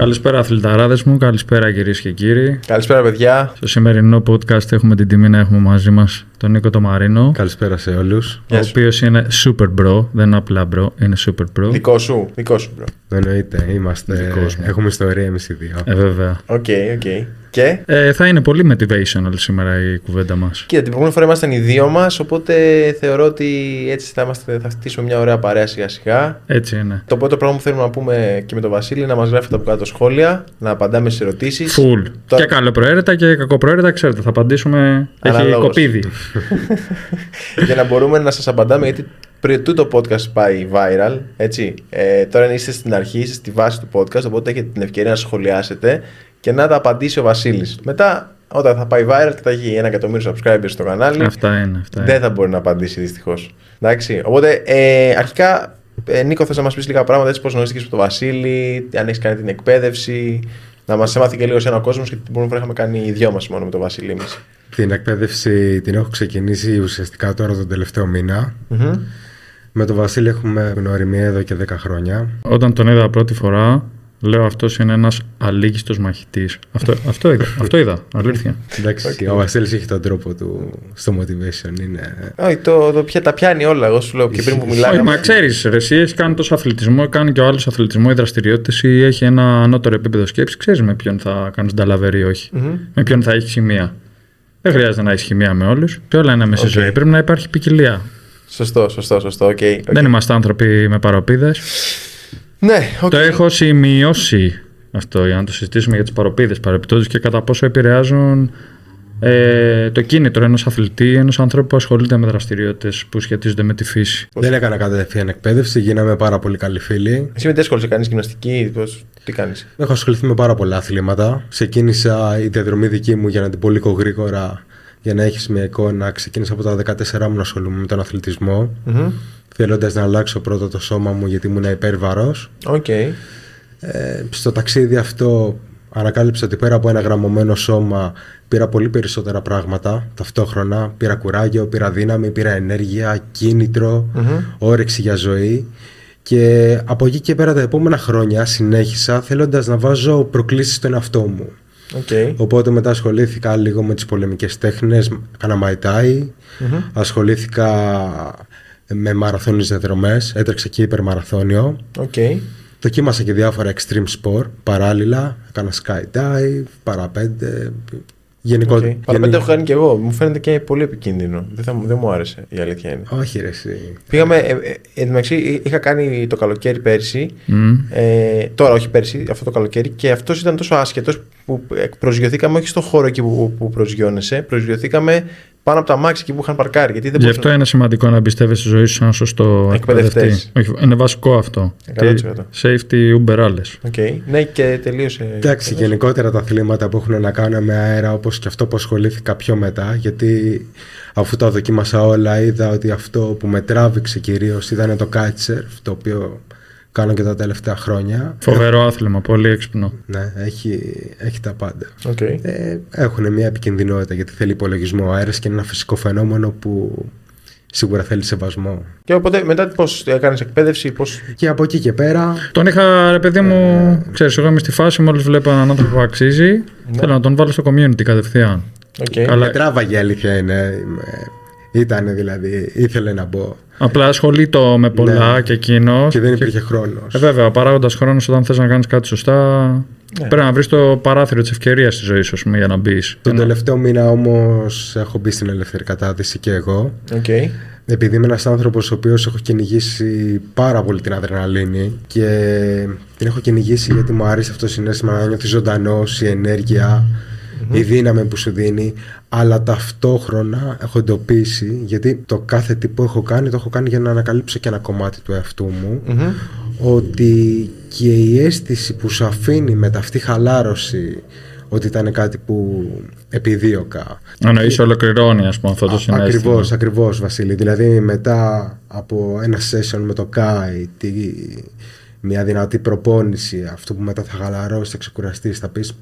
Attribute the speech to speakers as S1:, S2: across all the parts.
S1: Καλησπέρα αθληταράδες μου, καλησπέρα κυρίες και κύριοι.
S2: Καλησπέρα παιδιά.
S1: Στο σημερινό podcast έχουμε την τιμή να έχουμε μαζί μας τον Νίκο τον Μαρίνο.
S3: Καλησπέρα σε όλους.
S1: Ο οποίος είναι super bro, δεν είναι απλά bro, είναι super bro.
S2: Δικό σου bro.
S3: Εννοείται, έχουμε ιστορία εμείς οι δύο.
S1: Βέβαια.
S2: Οκ. Και?
S1: Θα είναι πολύ motivational σήμερα η κουβέντα μας.
S2: Κοίτα, την προηγούμενη φορά ήμασταν οι δύο μας, οπότε θεωρώ ότι έτσι θα χτίσουμε μια ωραία παρέα σιγά σιγά.
S1: Έτσι είναι.
S2: Το πρώτο πράγμα που θέλουμε να πούμε και με τον Βασίλη είναι να μας γράφετε από κάτω σχόλια, να απαντάμε στις ερωτήσεις.
S1: Full. Και καλοπροαίρετα και κακοπροαίρετα, ξέρετε, θα απαντήσουμε. Έχει κοπίδι.
S2: Για να μπορούμε να σας απαντάμε, γιατί πριν το podcast πάει viral, έτσι. Τώρα είστε στην αρχή, είστε στη βάση του podcast, οπότε έχετε την ευκαιρία να σχολιάσετε και να τα απαντήσει ο Βασίλης. Μετά, όταν θα πάει viral και θα έχει 1 εκατομμύριο subscribers στο κανάλι, δεν θα μπορεί να απαντήσει δυστυχώς. Εντάξει. Οπότε, αρχικά, Νίκο, θες να μας πεις λίγα πράγματα, έτσι, πώς γνωρίστηκες με τον Βασίλη, αν έχεις κάνει την εκπαίδευση, να μας έμαθε και λίγο ένα κόσμο, γιατί την πρώτη φορά είχαμε κάνει οι δυο μας μόνο με τον Βασίλη εμείς.
S3: Την εκπαίδευση την έχω ξεκινήσει ουσιαστικά τώρα τον τελευταίο μήνα. Mm-hmm. Με τον Βασίλη έχουμε γνωριμία εδώ και 10 χρόνια.
S1: Όταν τον είδα πρώτη φορά, λέω αυτός είναι ένας αλήγιστος μαχητής. Αυτό είδα, αλήθεια.
S3: Εντάξει, ο Βασίλης έχει τον τρόπο του στο motivation.
S2: Όχι, τα πιάνει όλα. Εγώ σου λέω και πριν που μιλάμε.
S1: Όχι, μα ξέρεις, εσύ έχει κάνει τόσο αθλητισμό, κάνει και ο άλλος αθλητισμό ή δραστηριότητες ή έχει ένα ανώτερο επίπεδο σκέψης. Ξέρεις με ποιον θα κάνεις νταλαβερή ή όχι. Mm-hmm. Με ποιον θα έχει χημεία. Δεν χρειάζεται να έχει χημεία με όλους. Και όλα είναι μέσα στη ζωή. Πρέπει να υπάρχει ποικιλία.
S2: Σωστό. Okay.
S1: Δεν είμαστε άνθρωποι με παροπίδες.
S2: Ναι, okay.
S1: Το έχω σημειώσει αυτό για να το συζητήσουμε για τις παροπίδες παρεπιπτόντως και κατά πόσο επηρεάζουν το κίνητρο ενός αθλητή, ενός ανθρώπου που ασχολείται με δραστηριότητες που σχετίζονται με τη φύση.
S3: Δεν έκανα κατευθείαν εκπαίδευση, γίναμε πάρα πολύ καλοί φίλοι.
S2: Εσύ με τι ασχολείσαι, κάνεις γυμναστική, τι κάνεις?
S3: Έχω ασχοληθεί με πάρα πολλά αθλήματα. Ξεκίνησα η διαδρομή δική μου, για να την πω λίγο γρήγορα, για να έχεις μια εικόνα. Ξεκίνησα από τα 14 μου να ασχολούμαι με τον αθλητισμό. Mm-hmm. Θέλοντας να αλλάξω πρώτα το σώμα μου, γιατί ήμουν υπέρβαρος.
S2: Okay.
S3: Στο ταξίδι αυτό ανακάλυψα ότι πέρα από ένα γραμμωμένο σώμα πήρα πολύ περισσότερα πράγματα ταυτόχρονα. Πήρα κουράγιο, πήρα δύναμη, πήρα ενέργεια, κίνητρο, όρεξη για ζωή. Και από εκεί και πέρα τα επόμενα χρόνια συνέχισα θέλοντας να βάζω προκλήσεις στον εαυτό μου.
S2: Okay.
S3: Οπότε μετά ασχολήθηκα λίγο με τις πολεμικές τέχνες, έκανα Muay Thai, ασχολήθηκα με μαραθώνιες διαδρομές, έτρεξα και υπερμαραθώνιο.
S2: Okay.
S3: Δοκίμασα και διάφορα extreme sport παράλληλα, έκανα skydive, παραπέντε.
S2: Γενικότερα. Παραπέντε έχω κάνει και εγώ. Μου φαίνεται και πολύ επικίνδυνο. Δεν μου άρεσε, η αλήθεια είναι.
S3: Όχι, ρε εσύ.
S2: Πήγαμε. Εν τω μεταξύ, είχα κάνει το καλοκαίρι πέρσι. Τώρα, όχι πέρσι, αυτό το καλοκαίρι. Και αυτό ήταν τόσο άσχετος που προσγειωθήκαμε όχι στο χώρο εκεί που προσγειώνεσαι. Προσγειωθήκαμε πάνω από τα μάξι εκεί που είχαν παρκάρει. Γι'
S1: αυτό είναι σημαντικό να εμπιστεύεσαι στη ζωή σου σε έναν σωστό εκπαιδευτή. Είναι βασικό αυτό.
S2: 100%.
S1: Safety Uber άλλες.
S2: Okay. Ναι, και τελείωσε.
S3: Εντάξει, γενικότερα τα αθλήματα που έχουν να κάνουν με αέρα, όπως και αυτό που ασχολήθηκα πιο μετά, γιατί αφού τα δοκίμασα όλα, είδα ότι αυτό που με τράβηξε κυρίως ήταν το kitesurf, το οποίο κάνω και τα τελευταία χρόνια.
S1: Φοβερό άθλημα, πολύ έξυπνο.
S3: Ναι, έχει τα πάντα.
S2: Okay.
S3: Έχουν μια επικινδυνότητα, γιατί θέλει υπολογισμό αέρας και είναι ένα φυσικό φαινόμενο που σίγουρα θέλει σεβασμό.
S2: Και οπότε μετά πώς έκανες εκπαίδευση, πώς...
S3: Και από εκεί και πέρα...
S1: Τον είχα, ρε παιδί μου, ξέρεις, εγώ είμαι στη φάση, μόλις βλέπω έναν άνθρωπο που αξίζει, θέλω να τον βάλω στο community κατευθείαν.
S3: Okay. Αλλά... Με τράβαγε, η αλήθεια είναι. Ήτανε δηλαδή, ήθελε να μπω.
S1: Απλά ασχολείται με πολλά και εκείνο.
S3: Και δεν υπήρχε χρόνος.
S1: Βέβαια, ο παράγοντας χρόνος όταν θες να κάνεις κάτι σωστά, πρέπει να βρεις το παράθυρο της ευκαιρίας στη ζωή σου, για να μπεις.
S3: Τον τελευταίο μήνα όμως έχω μπει στην ελεύθερη κατάδυση και εγώ.
S2: Okay.
S3: Επειδή είμαι ένας άνθρωπος ο οποίος έχω κυνηγήσει πάρα πολύ την αδρεναλίνη και την έχω κυνηγήσει γιατί μου άρεσε αυτό το συναίσθημα να νιώθει ζωντανός, η ενέργεια. Η δύναμη που σου δίνει, αλλά ταυτόχρονα έχω εντοπίσει, γιατί το κάθε τι που έχω κάνει, το έχω κάνει για να ανακαλύψω και ένα κομμάτι του εαυτού μου, ότι και η αίσθηση που σου αφήνει μετά αυτή χαλάρωση, ότι ήταν κάτι που επιδίωκα.
S1: Εννοείς ολοκληρώνει, ας πούμε, αυτό το συναίσθημα.
S3: Ακριβώς, Βασίλη. Δηλαδή μετά από ένα session με το kite, μια δυνατή προπόνηση, αυτό που μετά θα χαλαρώσεις, θα ξεκουραστείς, θα πεις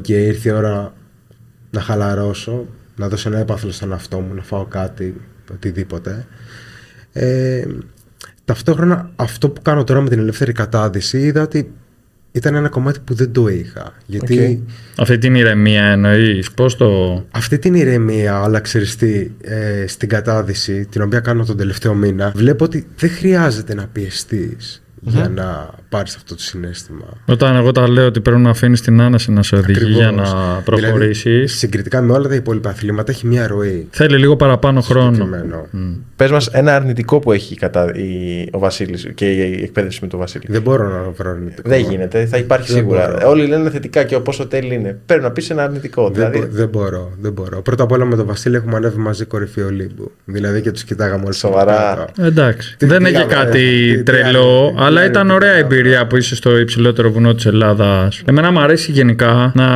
S3: ήρθε η ώρα να χαλαρώσω, να δώσω ένα έπαθλο στον εαυτό μου, να φάω κάτι, οτιδήποτε. Ταυτόχρονα αυτό που κάνω τώρα με την ελεύθερη κατάδυση, είδα ότι ήταν ένα κομμάτι που δεν το είχα. Γιατί
S1: αυτή την ηρεμία εννοείς, πώς το...
S3: Αυτή την ηρεμία, αλλά ξέρεις τι, στην κατάδυση, την οποία κάνω τον τελευταίο μήνα, βλέπω ότι δεν χρειάζεται να πιεστείς για να πάρεις αυτό το συναίσθημα.
S1: Όταν εγώ τα λέω ότι πρέπει να αφήνεις την άναση να σε οδηγεί για να προχωρήσεις.
S3: Δηλαδή, συγκριτικά με όλα τα υπόλοιπα αθλήματα έχει μια ροή.
S1: Θέλει λίγο παραπάνω χρόνο.
S2: Πες μας ένα αρνητικό που έχει ο Βασίλης και η εκπαίδευση με τον Βασίλη.
S3: Δεν μπορώ να βρω αρνητικό.
S2: Δεν γίνεται, θα υπάρχει σίγουρα. Όλοι λένε θετικά και πόσο τέλειο είναι. Πρέπει να πεις ένα αρνητικό.
S3: Δεν μπορώ. Πρώτα απ' όλα με τον Βασίλη έχουμε ανέβει μαζί κορυφή Ολύμπου. Δηλαδή και τους κοιτάγαμε όλοι.
S2: Σοβαρά.
S1: Εντάξει. Δεν έχει κάτι τρελό, αλλά ήταν ωραία εμπειρία που είσαι στο υψηλότερο βουνό της Ελλάδας. Εμένα μου αρέσει γενικά να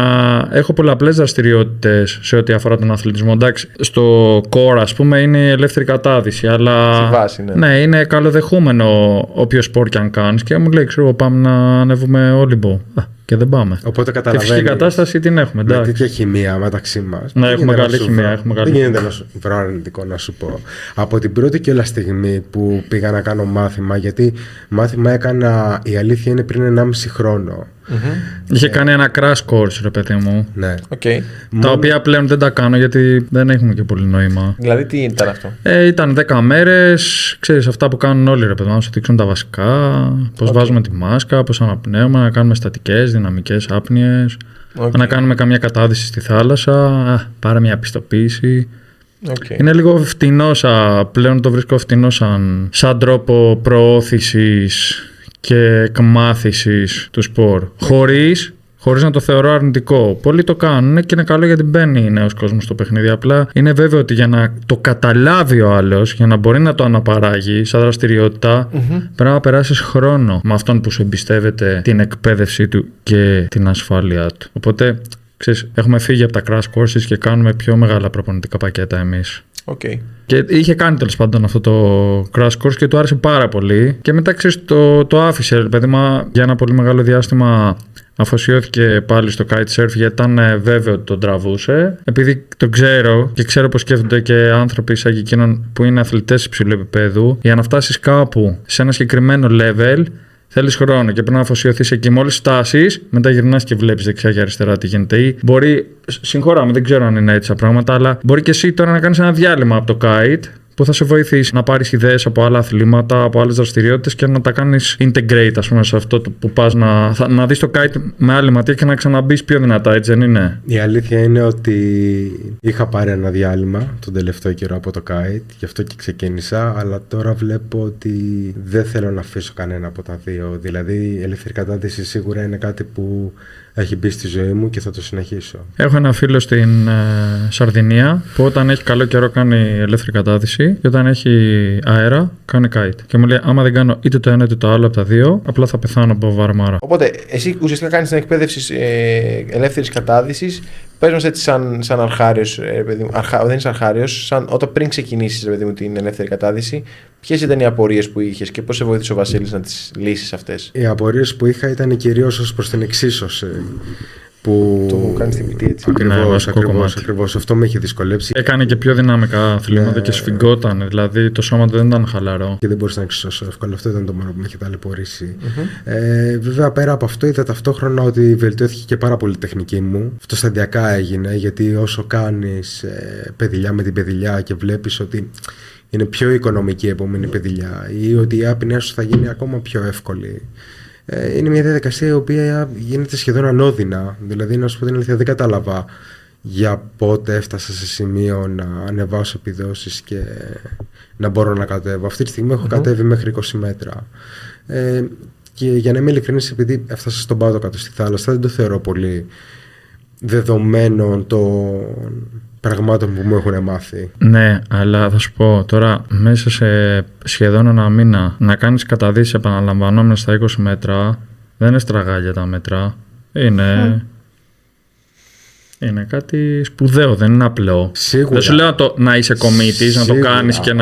S1: έχω πολλαπλές δραστηριότητες σε ό,τι αφορά τον αθλητισμό. Εντάξει, στο core, ας πούμε, είναι η ελεύθερη κατάδυση. Αλλά
S2: στη βάση,
S1: ναι, είναι καλοδεχούμενο όποιο σπορ και αν κάνεις. Και μου λέει, ξέρω, πάμε να ανέβουμε Όλυμπο. Και δεν πάμε.
S3: Οπότε
S1: τη φυσική κατάσταση την έχουμε.
S3: Με τέτοια χημεία μεταξύ μας.
S1: Ναι, έχουμε καλή χημεία.
S3: Δεν γίνεται να σου βρω αρνητικό να σου πω. Από την πρώτη κιόλας στιγμή που πήγα να κάνω μάθημα, γιατί μάθημα έκανα, η αλήθεια είναι πριν 1,5 χρόνο.
S1: Είχε κάνει ένα crash course, ρε παιδί μου.
S3: Ναι.
S1: Τα οποία πλέον δεν τα κάνω γιατί δεν έχουμε και πολύ νόημα.
S2: Δηλαδή, τι ήταν αυτό?
S1: Ήταν 10 μέρες, ξέρεις, αυτά που κάνουν όλοι, ρε παιδί μου. Να σου δείξουν τα βασικά, πώς βάζουμε τη μάσκα, πώς αναπνέουμε, να κάνουμε στατικές, δυναμικές άπνοιες, να κάνουμε καμιά κατάδυση στη θάλασσα, πάρε μια πιστοποίηση. Είναι λίγο φτηνό, πλέον το βρίσκω φτηνό σαν τρόπο προώθησης και εκμάθησης του σπορ. Χωρίς να το θεωρώ αρνητικό. Πολλοί το κάνουν και είναι καλό γιατί μπαίνει νέος κόσμος στο παιχνίδι. Απλά είναι βέβαιο ότι για να το καταλάβει ο άλλος, για να μπορεί να το αναπαράγει σαν δραστηριότητα, πρέπει να περάσεις χρόνο με αυτόν που σου εμπιστεύεται την εκπαίδευσή του και την ασφάλειά του. Οπότε, ξέρεις, έχουμε φύγει από τα crash courses και κάνουμε πιο μεγάλα προπονητικά πακέτα εμείς. Και είχε κάνει τέλος πάντων αυτό το crash course και του άρεσε πάρα πολύ. Και μετά, ξέρεις, το άφησε, παιδί μου, για ένα πολύ μεγάλο διάστημα. Αφοσιώθηκε πάλι στο kitesurf γιατί ήταν βέβαιο ότι τον τραβούσε. Επειδή τον ξέρω και ξέρω πως σκέφτονται και άνθρωποι σαν και εκείνον που είναι αθλητές υψηλού επίπεδου, για να φτάσεις κάπου σε ένα συγκεκριμένο level θέλεις χρόνο και πρέπει να αφοσιωθείς εκεί. Μόλις φτάσεις, μετά γυρνάς και βλέπεις δεξιά και αριστερά τι γίνεται. Ή μπορεί, συγχωράμε, δεν ξέρω αν είναι έτσι τα πράγματα, αλλά μπορεί και εσύ τώρα να κάνεις ένα διάλειμμα από το kite που θα σε βοηθήσει να πάρεις ιδέες από άλλα αθλήματα, από άλλες δραστηριότητες και να τα κάνεις integrate, ας πούμε, σε αυτό που πας να δεις το kite με άλλη ματιά και να ξαναμπείς πιο δυνατά, έτσι δεν είναι?
S3: Η αλήθεια είναι ότι είχα πάρει ένα διάλειμμα τον τελευταίο καιρό από το kite, γι' αυτό και ξεκίνησα, αλλά τώρα βλέπω ότι δεν θέλω να αφήσω κανένα από τα δύο. Δηλαδή η ελεύθερη κατάδυση σίγουρα είναι κάτι που έχει μπει στη ζωή μου και θα το συνεχίσω.
S1: Έχω ένα φίλο στην Σαρδινία που όταν έχει καλό καιρό κάνει ελεύθερη κατάδυση και όταν έχει αέρα κάνει kite. Και μου λέει: άμα δεν κάνω είτε το ένα είτε το άλλο από τα δύο, απλά θα πεθάνω από βαρμάρα.
S2: Οπότε, εσύ ουσιαστικά κάνεις την εκπαίδευση ελεύθερης κατάδυσης. Πες μας έτσι, σαν αρχάριος, δεν είσαι αρχάριος, σαν όταν πριν ξεκινήσεις την ελεύθερη κατάδυση, ποιες ήταν οι απορίες που είχες και πώς σε βοήθησε ο Βασίλης να τις λύσεις αυτές?
S3: Οι απορίες που είχα ήταν κυρίως ως προς την εξίσωση. Που
S2: το κάνει στην πιτή, έτσι.
S3: Ακριβώς. Αυτό με έχει δυσκολέψει.
S1: Έκανε και πιο δυναμικά αθλήματα και σφιγγόταν. Δηλαδή το σώμα του δεν ήταν χαλαρό.
S3: Και δεν μπορούσα να εξισώσω εύκολα. Αυτό ήταν το μόνο που με είχε ταλαιπωρήσει. Βέβαια, πέρα από αυτό, είδα ταυτόχρονα ότι βελτιώθηκε και πάρα πολύ η τεχνική μου. Αυτό σταδιακά έγινε, γιατί όσο κάνεις παιδιλιά με την παιδιλιά και βλέπεις ότι είναι πιο οικονομική η επόμενη παιδιλιά ή ότι η άπνοια σου θα γίνει ακόμα πιο εύκολη. Είναι μια διαδικασία η οποία γίνεται σχεδόν ανώδυνα. Δηλαδή, να σου πω την αλήθεια, δεν κατάλαβα για πότε έφτασα σε σημείο να ανεβάσω επιδόσεις και να μπορώ να κατέβω. Αυτή τη στιγμή έχω κατέβει μέχρι 20 μέτρα. Και για να είμαι ειλικρινής, επειδή έφτασα στον πάτο κάτω στη θάλασσα, δεν το θεωρώ πολύ δεδομένων των πραγμάτων που μου έχουν μάθει.
S1: Ναι, αλλά θα σου πω τώρα, μέσα σε σχεδόν ένα μήνα να κάνεις καταδύσεις επαναλαμβανόμενες στα 20 μέτρα, δεν είναι στραγάλια τα μέτρα. Είναι κάτι σπουδαίο, δεν είναι απλό.
S3: Σίγουρα.
S1: Δεν σου λέω να είσαι κομίτης, να το κάνεις και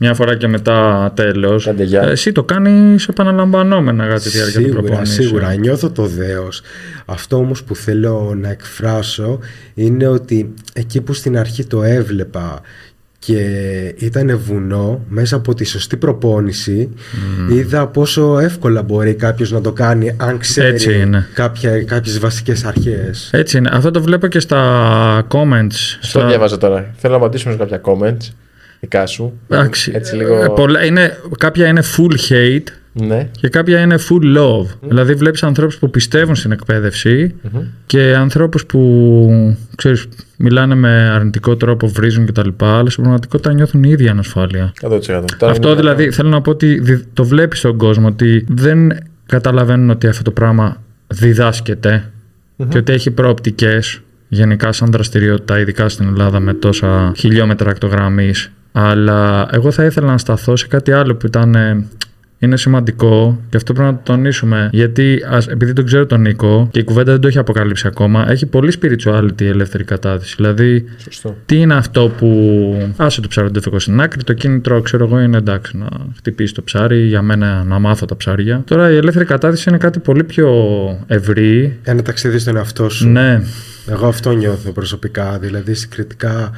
S1: μια φορά και μετά τέλος. Εσύ το κάνεις επαναλαμβανόμενα κατά τη διάρκεια του προπονήσεων.
S3: Σίγουρα, νιώθω το δέος. Αυτό όμως που θέλω να εκφράσω είναι ότι εκεί που στην αρχή το έβλεπα και ήταν βουνό, μέσα από τη σωστή προπόνηση είδα πόσο εύκολα μπορεί κάποιος να το κάνει αν ξέρει κάποιες βασικές αρχές.
S1: Έτσι είναι. Αυτό το βλέπω και στα comments.
S2: Αυτό διάβαζα τώρα. Θέλω να απαντήσουμε σε κάποια comments δικά σου. Έτσι λίγο...
S1: κάποια είναι full hate.
S2: Ναι.
S1: Και κάποια είναι full love. Δηλαδή βλέπεις ανθρώπους που πιστεύουν στην εκπαίδευση και ανθρώπους που ξέρεις, μιλάνε με αρνητικό τρόπο, βρίζουν κτλ. Αλλά στην πραγματικότητα νιώθουν η ίδια ανασφάλεια.
S2: 100%.
S1: Αυτό δηλαδή θέλω να πω ότι το βλέπεις στον κόσμο ότι δεν καταλαβαίνουν ότι αυτό το πράγμα διδάσκεται και ότι έχει προοπτικές γενικά σαν δραστηριότητα, ειδικά στην Ελλάδα με τόσα χιλιόμετρα ακτογραμμής. Αλλά εγώ θα ήθελα να σταθώ σε κάτι άλλο που είναι σημαντικό και αυτό πρέπει να το τονίσουμε. Γιατί επειδή τον ξέρω τον Νίκο και η κουβέντα δεν το έχει αποκαλύψει ακόμα, έχει πολύ spirituality η ελεύθερη κατάδυση. Δηλαδή, τι είναι αυτό που. Άσε το ψαροντέφικο στην άκρη, το κίνητρο, ξέρω εγώ, είναι εντάξει να χτυπήσει το ψάρι, για μένα να μάθω τα ψάρια. Τώρα η ελεύθερη κατάδυση είναι κάτι πολύ πιο ευρύ.
S3: Ένα ταξίδι στον εαυτό σου.
S1: Ναι.
S3: Εγώ αυτό νιώθω προσωπικά. Δηλαδή, συγκριτικά,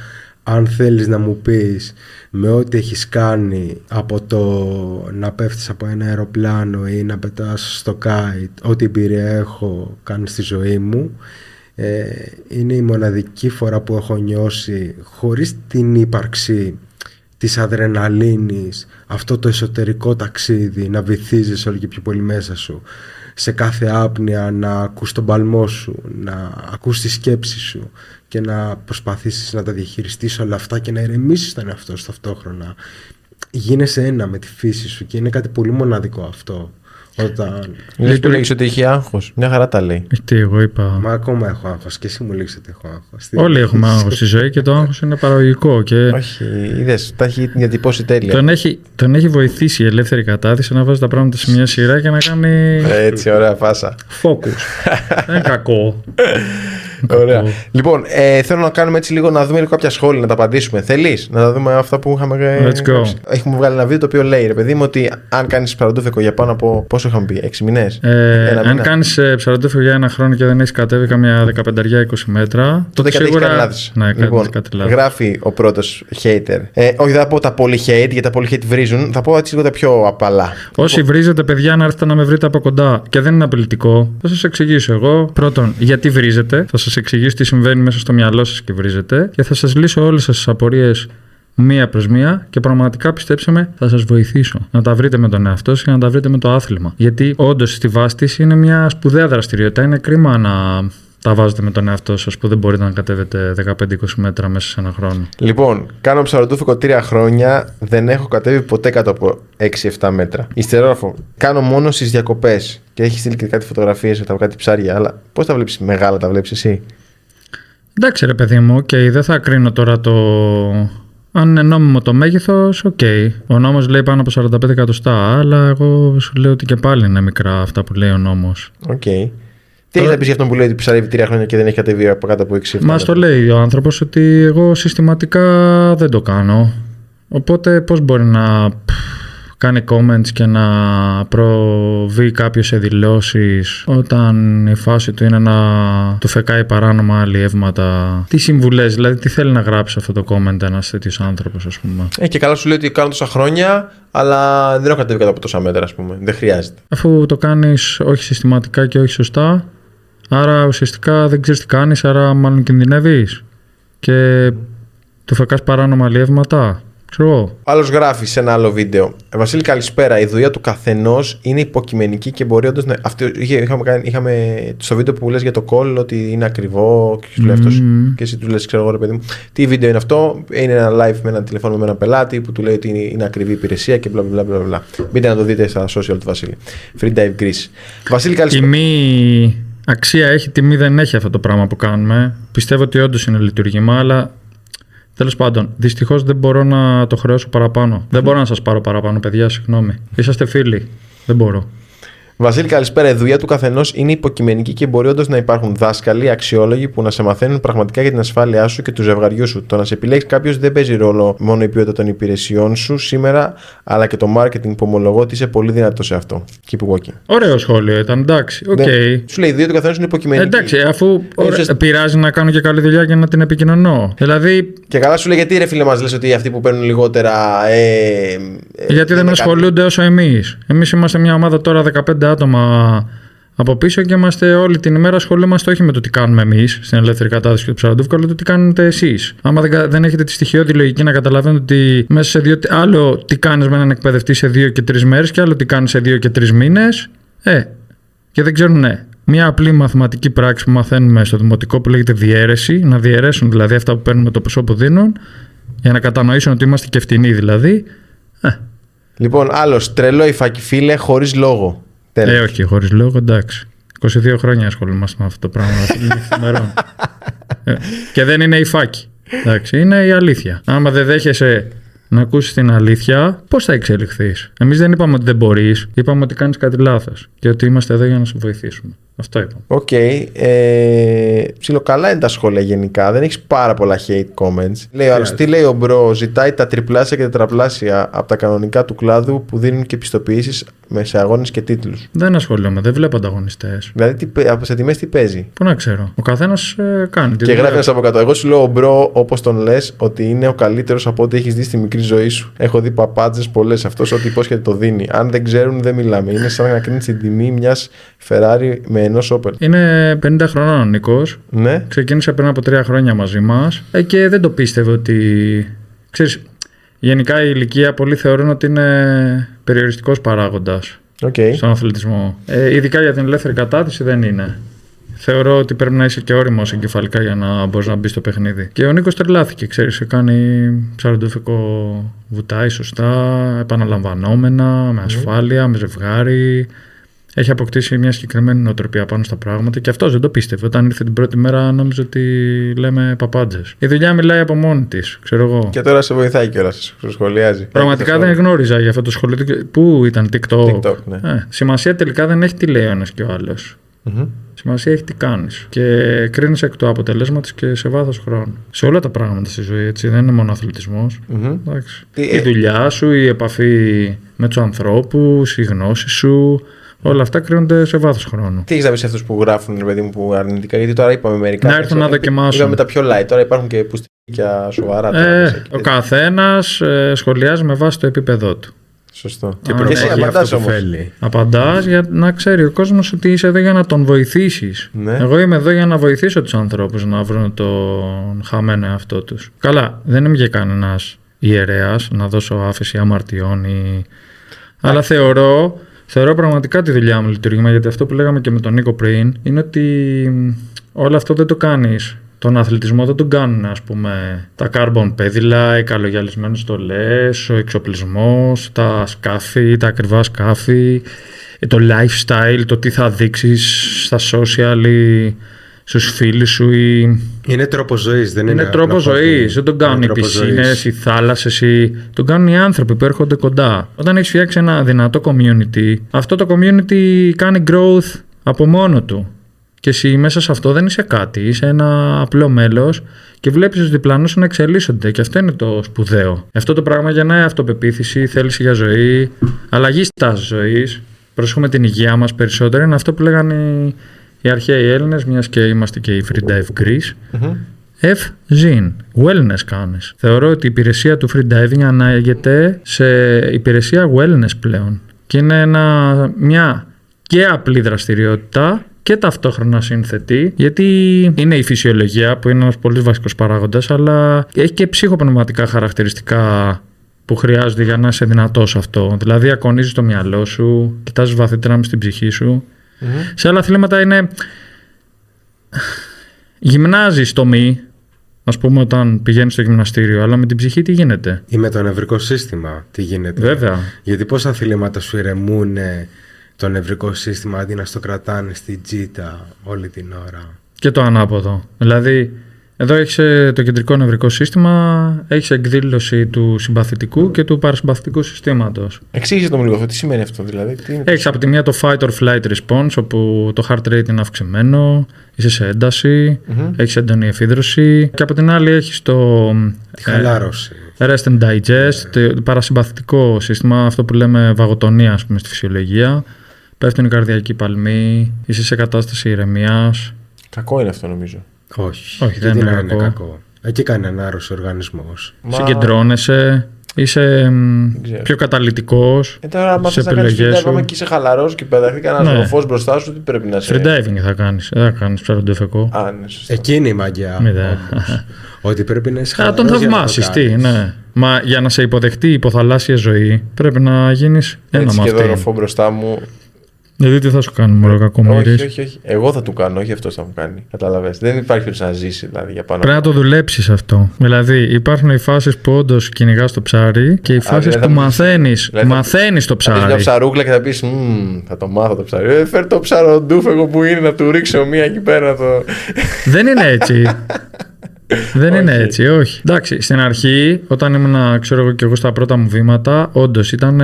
S3: αν θέλεις να μου πεις με ό,τι έχεις κάνει από το να πέφτεις από ένα αεροπλάνο ή να πετάς στο kite, ό,τι εμπειρία έχω κάνει στη ζωή μου, είναι η μοναδική φορά που έχω νιώσει χωρίς την ύπαρξη της αδρεναλίνης, αυτό το εσωτερικό ταξίδι να βυθίζεις όλο και πιο πολύ μέσα σου, σε κάθε άπνοια να ακούς τον παλμό σου, να ακούς τη σκέψη σου και να προσπαθήσεις να τα διαχειριστείς όλα αυτά και να ηρεμήσεις τον εαυτό σου ταυτόχρονα. Γίνεσαι ένα με τη φύση σου και είναι κάτι πολύ μοναδικό αυτό.
S2: Λες που λέγεις ότι έχει άγχος. Μια χαρά τα λέει.
S1: Τι εγώ είπα.
S3: Μα ακόμα έχω άγχος και εσύ μου λέγεις ότι έχω άγχος.
S1: Όλοι έχουμε άγχος στη ζωή και το άγχος είναι παραγωγικό. Και...
S2: Όχι, είδες, τα έχει διατυπώσει τέλεια.
S1: Τον έχει βοηθήσει η ελεύθερη κατάδυση να βάζει τα πράγματα σε μια σειρά και να κάνει.
S2: Έτσι, ωραία φάσα.
S1: Focus. Δεν είναι κακό.
S2: Ωραία. Λοιπόν, θέλω να κάνουμε έτσι λίγο να δούμε λίγο κάποια σχόλια, να τα απαντήσουμε. Θέλεις να τα δούμε αυτά που είχαμε.
S1: Let's go.
S2: Έχουμε βγάλει ένα βίντεο το οποίο λέει, ρε παιδί μου, ότι αν κάνεις ψαροντόφεκο για πάνω από. Πόσο είχαμε πει, 6 μήνες.
S1: Αν κάνεις ψαροντόφεκο για ένα χρόνο και δεν έχεις κατέβει καμιά 15-20 μέτρα.
S2: Τότε σίγουρα. Κάτι λάθος.
S1: Ναι,
S2: λοιπόν, κάτι λάθος. Γράφει ο πρώτος hater. Όχι, δεν θα πω τα πολύ hate, γιατί τα πολύ hate βρίζουν. Θα πω έτσι λίγο τα πιο απαλά.
S1: Όσοι βρίζετε, παιδιά, να έρθετε να με βρείτε από κοντά και δεν είναι απειλητικό, θα σας εξηγήσω εγώ. Πρώτον, γιατί βρίζετε. Θα σας εξηγήσω τι συμβαίνει μέσα στο μυαλό σας και βρίζετε. Και θα σας λύσω όλες τις απορίες μία προς μία και πραγματικά πιστέψτε με, θα σας βοηθήσω να τα βρείτε με τον εαυτό σας και να τα βρείτε με το άθλημα. Γιατί όντως στη βάση της είναι μια σπουδαία δραστηριότητα. Είναι κρίμα να τα βάζετε με τον εαυτό σας που δεν μπορείτε να κατέβετε 15-20 μέτρα μέσα σε ένα χρόνο.
S2: Λοιπόν, κάνω ψαροντόφικο 3 χρόνια, δεν έχω κατέβει ποτέ κάτω από 6-7 μέτρα. Ιστερόφο, κάνω μόνο στις διακοπές και έχει στείλει και κάτι φωτογραφίες από κάτι ψάρια, αλλά πώς τα βλέπεις μεγάλα, τα βλέπεις εσύ?
S1: Εντάξει ρε παιδί μου, okay, δεν θα κρίνω τώρα το... Αν είναι νόμιμο το μέγεθος, οκ. Ο νόμος λέει πάνω από 45 εκατοστά, αλλά εγώ σου λέω ότι και πάλι είναι μικρά αυτά που λέει ο νόμος.
S2: Οκ. Τι έχεις να πεις για αυτόν που λέει ότι ψαρεύει 3 χρόνια και δεν έχει κατεβεί από κάτω από 6?
S1: Μας το λέει ο άνθρωπος ότι εγώ συστηματικά δεν το κάνω. Οπότε πώς μπορεί να κάνει comments και να προβεί κάποιος σε δηλώσεις όταν η φάση του είναι να του φεκάει παράνομα αλλιεύματα? Τι συμβουλές, δηλαδή τι θέλει να γράψει αυτό το comment ένας τέτοιος άνθρωπος, ας πούμε?
S2: Και καλά σου λέει ότι κάνω τόσα χρόνια, αλλά δεν έχω κατέβει κάτω από τόσα μέτρα, ας πούμε. Δεν χρειάζεται.
S1: Αφού το κάνεις όχι συστηματικά και όχι σωστά, άρα ουσιαστικά δεν ξέρεις τι κάνεις, άρα μάλλον κινδυνεύεις και του φεκάς παράνομα αλλιεύματα.
S2: Άλλος γράφει σε ένα άλλο βίντεο. Βασίλη, καλησπέρα. Η δουλειά του καθενός είναι υποκειμενική και μπορεί όντως να. Αυτό είχαμε στο βίντεο που λες για το call ότι είναι ακριβό και σου λέει αυτός. Και εσύ του λες, ξέρω εγώ, ρε παιδί μου, τι βίντεο είναι αυτό? Είναι ένα live με ένα τηλεφώνημα με έναν πελάτη που του λέει ότι είναι ακριβή υπηρεσία και μπλα. Μπείτε να το δείτε στα social του Βασίλη. Free Dive Greece. Βασίλη, καλησπέρα.
S1: Τιμή αξία έχει, τιμή δεν έχει αυτό το πράγμα που κάνουμε. Πιστεύω ότι όντως είναι λειτουργήμα, αλλά. Τέλος πάντων, δυστυχώς δεν μπορώ να το χρεώσω παραπάνω. Δεν μπορώ να σας πάρω παραπάνω, παιδιά, συγγνώμη. Είσαστε φίλοι. Δεν μπορώ.
S2: Βασίλη, καλησπέρα. Η δουλειά του καθενός είναι υποκειμενική και μπορεί όντως να υπάρχουν δάσκαλοι, αξιόλογοι που να σε μαθαίνουν πραγματικά για την ασφάλειά σου και του ζευγαριού σου. Το να σε επιλέξει κάποιος δεν παίζει ρόλο μόνο η ποιότητα των υπηρεσιών σου σήμερα, αλλά και το marketing που ομολογώ ότι είσαι πολύ δυνατό σε αυτό. Keep walking.
S1: Ωραίο σχόλιο ήταν, εντάξει. Okay.
S2: Ναι. Σου λέει η δουλειά του καθενός είναι υποκειμενική.
S1: Εντάξει, αφού πειράζει να κάνω και καλή δουλειά για να την επικοινωνώ. Δηλαδή.
S2: Και καλά σου λέει, γιατί ρε φίλε μας λες ότι αυτοί που παίρνουν λιγότερα.
S1: Γιατί δεν ασχολούνται όσο εμείς. Εμείς είμαστε μια ομάδα τώρα 15 άτομα από πίσω και είμαστε όλη την ημέρα ασχολούμαστε όχι με το τι κάνουμε εμείς στην ελεύθερη κατάδοση και το ψαροντούφικο, αλλά το τι κάνετε εσείς. Άμα δεν έχετε τη στοιχειώδη λογική να καταλαβαίνετε ότι μέσα σε άλλο τι κάνεις με έναν εκπαιδευτή σε 2 και 3 μέρες και άλλο τι κάνεις σε 2 και 3 μήνες. Και δεν ξέρουν, μια απλή μαθηματική πράξη που μαθαίνουμε στο δημοτικό που λέγεται διαίρεση, να διαιρέσουν δηλαδή αυτά που παίρνουν με το ποσό που δίνουν, για να κατανοήσουν ότι είμαστε και φτηνοί δηλαδή.
S2: Λοιπόν, άλλος, τρελό υφάκι φίλε, χωρίς λόγο.
S1: Όχι, χωρίς λόγο, εντάξει. 22 χρόνια ασχολούμαστε με αυτό το πράγμα. Και δεν είναι υφάκι. Εντάξει, είναι η αλήθεια. Άμα δεν δέχεσαι να ακούσεις την αλήθεια, πώς θα εξελιχθείς? Εμείς δεν είπαμε ότι δεν μπορείς, είπαμε ότι κάνεις κάτι λάθος και ότι είμαστε εδώ για να σε βοηθήσουμε. Αυτό είπαμε.
S2: Οκ. Ψιλοκαλά είναι τα σχόλια γενικά. Δεν έχεις πάρα πολλά hate comments. Λέει ο άλλος, τι λέει ο μπρο, ζητάει τα τριπλάσια και τετραπλάσια από τα κανονικά του κλάδου που δίνουν και πιστοποιήσεις σε αγώνες και τίτλους.
S1: Δεν ασχολούμαι, δεν βλέπω ανταγωνιστές.
S2: Δηλαδή, σε τιμές τι παίζει?
S1: Πού να ξέρω. Ο καθένας κάνει.
S2: Και γράφει ένας από κάτω. Εγώ σου λέω ο μπρο, όπως τον λες, ότι είναι ο καλύτερος από ό,τι έχεις δει στη μικρή ζωή σου. Έχω δει παπάντζες πολλές. Αυτός ό,τι υπόσχεται το δίνει. Αν δεν ξέρουν, δεν μιλάμε. Είναι σαν να κρίνεις την τιμή μιας Ferrari με ενός Opel.
S1: Είναι 50 χρονών ο Νίκος.
S2: Ναι.
S1: Ξεκίνησε πριν από 3 χρόνια μαζί μας και δεν το πίστευε ότι. Ξέρεις, γενικά η ηλικία πολλοί θεωρούν ότι είναι περιοριστικός παράγοντας στον αθλητισμό. Ειδικά για την ελεύθερη κατάδυση δεν είναι. Θεωρώ ότι πρέπει να είσαι και όριμος εγκεφαλικά για να μπορείς να μπει στο παιχνίδι. Και ο Νίκος τρελάθηκε, ξέρεις, κάνει ψαροντούφικο, βουτάει σωστά, επαναλαμβανόμενα, με ασφάλεια, με ζευγάρι. Έχει αποκτήσει μια συγκεκριμένη νοοτροπία πάνω στα πράγματα και αυτός δεν το πίστευε. Όταν ήρθε την πρώτη μέρα, νόμιζε ότι λέμε παπάντζες. Η δουλειά μιλάει από μόνη της, ξέρω εγώ.
S2: Και τώρα σε βοηθάει κιόλας, σε σχολιάζει.
S1: Πραγματικά δεν γνώριζα για αυτό το σχολείο. Πού ήταν, TikTok.
S2: Ναι.
S1: Σημασία τελικά δεν έχει τι λέει ο ένας και ο άλλος. Σημασία έχει τι κάνεις. Και κρίνεις εκ του αποτελέσματος και σε βάθος χρόνου. Σε όλα τα πράγματα στη ζωή, έτσι. Δεν είναι μόνο αθλητισμός. Η δουλειά σου, η επαφή με τους ανθρώπους, η γνώση σου. Όλα αυτά κρίνονται σε βάθος χρόνου.
S2: Τι έχεις να πεις σε αυτούς που γράφουν, ρε παιδί μου, που αρνητικά? Γιατί τώρα είπαμε μερικά.
S1: Να έρθουν να δοκιμάσουν.
S2: Είπαμε τα πιο light. Τώρα υπάρχουν και πουστικιά σοβαρά.
S1: Ο καθένας σχολιάζει με βάση το επίπεδό του.
S2: Σωστό.
S3: Και εσύ απαντάς όμως.
S1: Απαντάς για να ξέρει ο κόσμος ότι είσαι εδώ για να τον βοηθήσεις.
S2: Ναι.
S1: Εγώ είμαι εδώ για να βοηθήσω τους ανθρώπους να βρουν τον χαμένο εαυτό τους. Καλά, δεν είμαι και κανένας ιερέας να δώσω άφεση αμαρτιών αλλά θεωρώ πραγματικά τη δουλειά μου λειτουργήμα, γιατί αυτό που λέγαμε και με τον Νίκο πριν είναι ότι όλο αυτό δεν το κάνεις. Τον αθλητισμό δεν τον κάνουν, ας πούμε, τα carbon πέδιλα, οι καλογιαλισμένες στολές, ο εξοπλισμός, τα σκάφη, τα ακριβά σκάφη, το lifestyle, το τι θα δείξεις στα social ή στους φίλους σου.
S3: Είναι τρόπος ζωής, δεν είναι.
S1: Είναι τρόπος ζωής. Δεν τον κάνουν οι πισίνες, οι θάλασσες, τον κάνουν οι άνθρωποι που έρχονται κοντά. Όταν έχεις φτιάξει ένα δυνατό community, αυτό το community κάνει growth από μόνο του. Και εσύ μέσα σε αυτό δεν είσαι κάτι, είσαι ένα απλό μέλος και βλέπεις τους διπλανούς σου να εξελίσσονται. Και αυτό είναι το σπουδαίο. Αυτό το πράγμα γεννάει αυτοπεποίθιση, θέληση για ζωή, αλλαγή στάσης ζωής. Προσέχουμε την υγεία μας περισσότερο. Είναι αυτό που λέγανε οι αρχαίοι Έλληνες, μιας και είμαστε και η Free Dive Greece. Zin, wellness κάνεις. Θεωρώ ότι η υπηρεσία του free diving ανάγεται σε υπηρεσία wellness πλέον. Και είναι μια και απλή δραστηριότητα και ταυτόχρονα συνθετή, γιατί είναι η φυσιολογία που είναι ένας πολύ βασικός παράγοντας, αλλά έχει και ψυχοπνευματικά χαρακτηριστικά που χρειάζονται για να είσαι δυνατός αυτό. Δηλαδή, ακονίζεις το μυαλό σου, κοιτάζεις βαθύτερα μες στην ψυχή σου. Σε άλλα αθλήματα είναι. Γυμνάζεις το μη, ας πούμε, όταν πηγαίνεις στο γυμναστήριο, αλλά με την ψυχή τι γίνεται?
S3: Ή με το νευρικό σύστημα τι γίνεται?
S1: Βέβαια.
S3: Γιατί πόσα αθλήματα σου ηρεμούν το νευρικό σύστημα αντί να στο κρατάνε στη τζίτα όλη την ώρα.
S1: Και το ανάποδο. Δηλαδή, Εδώ έχεις το κεντρικό νευρικό σύστημα, έχεις εκδήλωση του συμπαθητικού και του παρασυμπαθητικού συστήματος.
S2: Εξήγησε το μου λίγο αυτό, τι σημαίνει αυτό δηλαδή.
S1: Έχεις από τη μία το fight or flight response, όπου το heart rate είναι αυξημένο, είσαι σε ένταση, έχεις έντονη εφίδρωση. Και από την άλλη έχεις
S3: τη χαλάρωση.
S1: Rest and digest, το παρασυμπαθητικό σύστημα, αυτό που λέμε βαγοτονία, ας πούμε, στη φυσιολογία. Πέφτουν οι καρδιακοί παλμοί, είσαι σε κατάσταση ηρεμίας.
S2: Κακό είναι αυτό νομίζω.
S3: Όχι, δεν είναι κακό. Εκεί κάνει ανάρρωση ο οργανισμός.
S1: Συγκεντρώνεσαι, είσαι πιο καταλυτικός.
S2: Τώρα, άμα θες να κάνεις free dive, και είσαι χαλαρός και πεταχθεί κανένας ροφός μπροστά σου, τι πρέπει να σε.
S1: Free diving θα κάνεις, δεν θα κάνεις ψαροντοφεκό.
S2: Ναι, σωστά.
S3: Εκεί είναι η μαγιά. Ότι πρέπει να είσαι χαλαρός.
S1: Τον θαυμάσεις, ναι. Μα για να σε υποδεχτεί η υποθαλάσσια ζωή, πρέπει να γίνεις ένα
S2: έτσι
S1: με
S2: και
S1: αυτή.
S2: εδώ ροφό μπροστά μου.
S1: Δηλαδή τι θα σου κάνει, μωρό κακομοίρης.
S2: Όχι. Εγώ θα του κάνω, όχι αυτός θα μου κάνει. Καταλαβαίνεις. Δεν υπάρχει περίπτωση να ζήσει δηλαδή, για πάνω.
S1: Πρέπει να το δουλέψεις αυτό. Δηλαδή υπάρχουν οι φάσεις που όντως κυνηγάς το ψάρι και οι φάσεις που μαθαίνεις το ψάρι.
S2: Θα πεις μια ψαρούκλα και θα πεις θα το μάθω το ψάρι. Φέρ το ψαροντούφεκο που είναι να του ρίξω μία εκεί πέρα.
S1: Δεν είναι έτσι. Δεν είναι έτσι, όχι. Εντάξει, στην αρχή, όταν ήμουν, ξέρω εγώ και εγώ στα πρώτα μου βήματα, όντως ήταν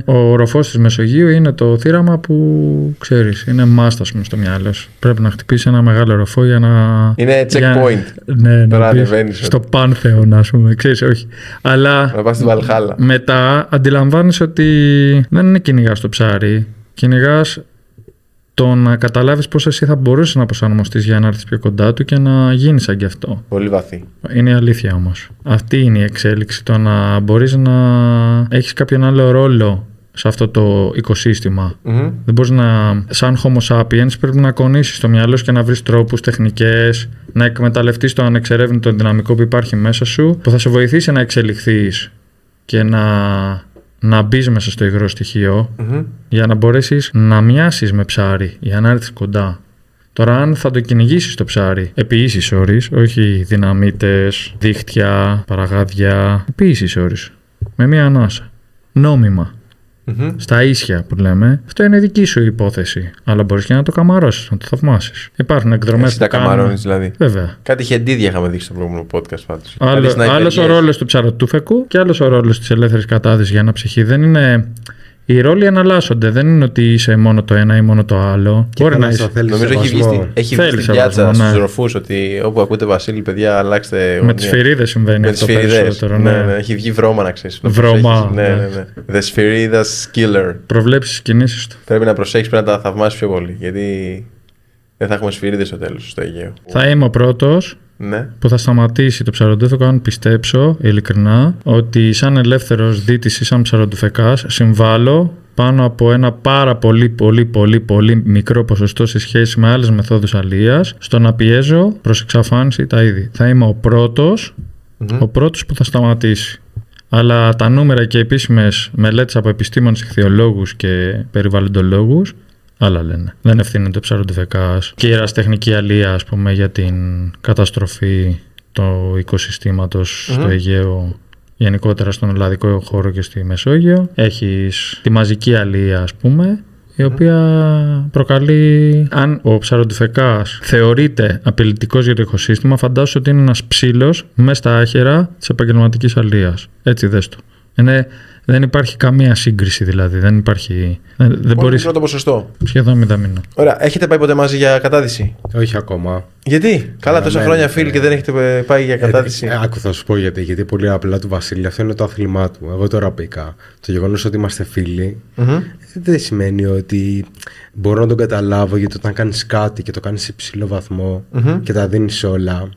S1: ο ροφός της Μεσογείου, είναι το θύραμα που ξέρεις, είναι must, ας πούμε, στο μυαλό σου. Πρέπει να χτυπήσει ένα μεγάλο ροφό για να.
S2: Είναι checkpoint.
S1: Ναι, να πεις στο Πάνθεον, ας πούμε, ξέρεις, όχι. Αλλά.
S2: Να πας στη Βαλχάλα.
S1: Μετά αντιλαμβάνεις ότι δεν είναι κυνηγάς το ψάρι. Κυνηγάς το να καταλάβεις πώς εσύ θα μπορούσες να προσαρμοστείς για να έρθεις πιο κοντά του και να γίνεις σαν κι αυτό.
S2: Πολύ βαθύ.
S1: Είναι η αλήθεια όμως. Αυτή είναι η εξέλιξη, το να μπορείς να έχεις κάποιον άλλο ρόλο σε αυτό το οικοσύστημα. Δεν μπορείς να, σαν Homo sapiens, πρέπει να κονίσεις το μυαλό σου και να βρεις τρόπους, τεχνικές, να εκμεταλλευτείς το ανεξερεύνητο δυναμικό που υπάρχει μέσα σου, που θα σε βοηθήσει να εξελιχθείς και να μπεις μέσα στο υγρό στοιχείο για να μπορέσεις να μοιάσεις με ψάρι, για να έρθεις κοντά. Τώρα, αν θα το κυνηγήσεις το ψάρι επί ίσης όρης, όχι δυναμίτες, δίχτυα, παραγάδια, επί ίσης όρης, με μία ανάσα, νόμιμα, στα ίσια που λέμε, αυτό είναι δική σου υπόθεση. Αλλά μπορείς και να το καμαρώσεις, να το θαυμάσεις. Υπάρχουν εκδρομές που
S2: τα καμαρώνεις δηλαδή.
S1: Βέβαια.
S2: Κάτι χεντίδια είχαμε δείξει στο προηγούμενο podcast πάντως.
S1: Άλλος ο ρόλος του ψαροτούφεκου και άλλος ο ρόλος της ελεύθερης κατάδυσης για ένα ψυχή. Δεν είναι. Οι ρόλοι εναλλάσσονται. Δεν είναι ότι είσαι μόνο το ένα ή μόνο το άλλο.
S3: Μπορεί να είσαι.
S2: Νομίζω έχει βγει στην πιάτσα στους ροφούς ότι όπου ακούτε Βασίλη, παιδιά, αλλάξτε.
S1: Με τις σφυρίδες συμβαίνει αυτό περισσότερο.
S2: Ναι, έχει βγει βρώμα να ξέρεις.
S1: Βρώμα.
S2: Ναι. The σφυρίδας killer.
S1: Προβλέψεις τις κινήσεις του.
S2: Πρέπει να προσέξεις, πρέπει να τα θαυμάσεις πιο πολύ. Γιατί δεν θα έχουμε σφυρίδες στο τέλος στο Αιγαίο.
S1: Θα είμαι ο πρώτος.
S2: Ναι.
S1: Που θα σταματήσει το ψαροντούφεκο αν πιστέψω ειλικρινά ότι σαν ελεύθερος δίτης ή σαν ψαροντουφεκάς συμβάλλω πάνω από ένα πάρα πολύ μικρό ποσοστό σε σχέση με άλλες μεθόδους αλίας στο να πιέζω προς εξαφάνιση τα είδη. Θα είμαι ο πρώτος που θα σταματήσει. Αλλά τα νούμερα και επίσημες μελέτες από επιστήμονες, ηχθειολόγους και περιβαλλοντολόγους άλλα λένε. Δεν ευθύνεται ο ψαροντουφεκάς και η ερασιτεχνική αλία, ας πούμε, για την καταστροφή του οικοσυστήματος στο Αιγαίο, γενικότερα στον ελλαδικό χώρο και στη Μεσόγειο. Έχεις τη μαζική αλία, ας πούμε, η οποία προκαλεί, αν ο ψαροντουφεκάς θεωρείται απειλητικός για το οικοσύστημα, φαντάσου ότι είναι ένας ψήλος μέσα στα άχυρα της επαγγελματικής αλίας. Έτσι δες το. Δεν υπάρχει καμία σύγκριση δηλαδή. Δεν υπάρχει. Δεν μπορείς.
S2: Πρώτο ποσοστό.
S1: Σχεδόν μηδαμινό.
S2: Ωραία. Έχετε πάει ποτέ μαζί για κατάδυση?
S3: Όχι ακόμα.
S2: Γιατί? Καλά, τόσα χρόνια φίλοι και δεν έχετε πάει για κατάδυση.
S3: Άκου, θα σου πω γιατί. Γιατί πολύ απλά του Βασίλη, αυτό είναι το άθλημά του. Εγώ τώρα πήγα. Το γεγονός ότι είμαστε φίλοι δεν σημαίνει ότι μπορώ να τον καταλάβω, γιατί όταν κάνεις κάτι και το κάνεις σε υψηλό βαθμό και τα δίνεις όλα,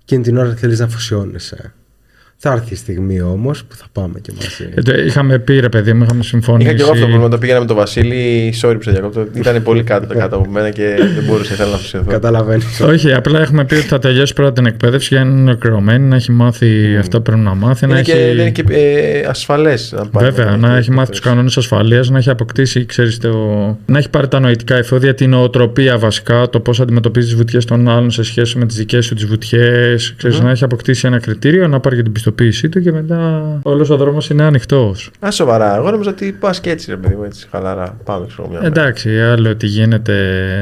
S3: εκείνη την ώρα θέλεις να αφοσιώνεσαι. Θα έρθει η στιγμή όμως που θα πάμε και μαζί.
S1: Είχαμε πει, ρε παιδί μου, είχαμε συμφωνήσει.
S2: Είχα και εγώ αυτό το πρόβλημα. Το πήγαινα με τον Βασίλη. Sorry που σε διακόπτω. Ήταν πολύ κάτω από μένα και δεν μπορούσα να αφοσιωθώ.
S3: Καταλαβαίνεις.
S1: Όχι, απλά έχουμε πει ότι θα τελειώσει πρώτα την εκπαίδευση για να είναι ολοκληρωμένη, να έχει μάθει αυτά που πρέπει να μάθει.
S2: Δεν είναι και ασφαλές.
S1: Βέβαια, να έχει μάθει τους κανόνες ασφαλείας, να έχει αποκτήσει, ξέρεις, να έχει πάρει τα νοητικά εφόδια, την νοοτροπία βασικά, το πώς αντιμετωπίζει τις βουτιές των άλλων σε σχέση με τις δικές σου τις βουτιές. Να έχει αποκτήσει ένα κριτήριο, να πάρει και την πιστοποίηση πιστοποίησή του και μετά όλος ο δρόμος είναι ανοιχτός.
S2: Α, σοβαρά. Εγώ νόμιζα ότι πας και έτσι, ρε παιδί μου, έτσι χαλαρά. Πάμε, ξέρω μια μέρα.
S1: Εντάξει, άλλο τι γίνεται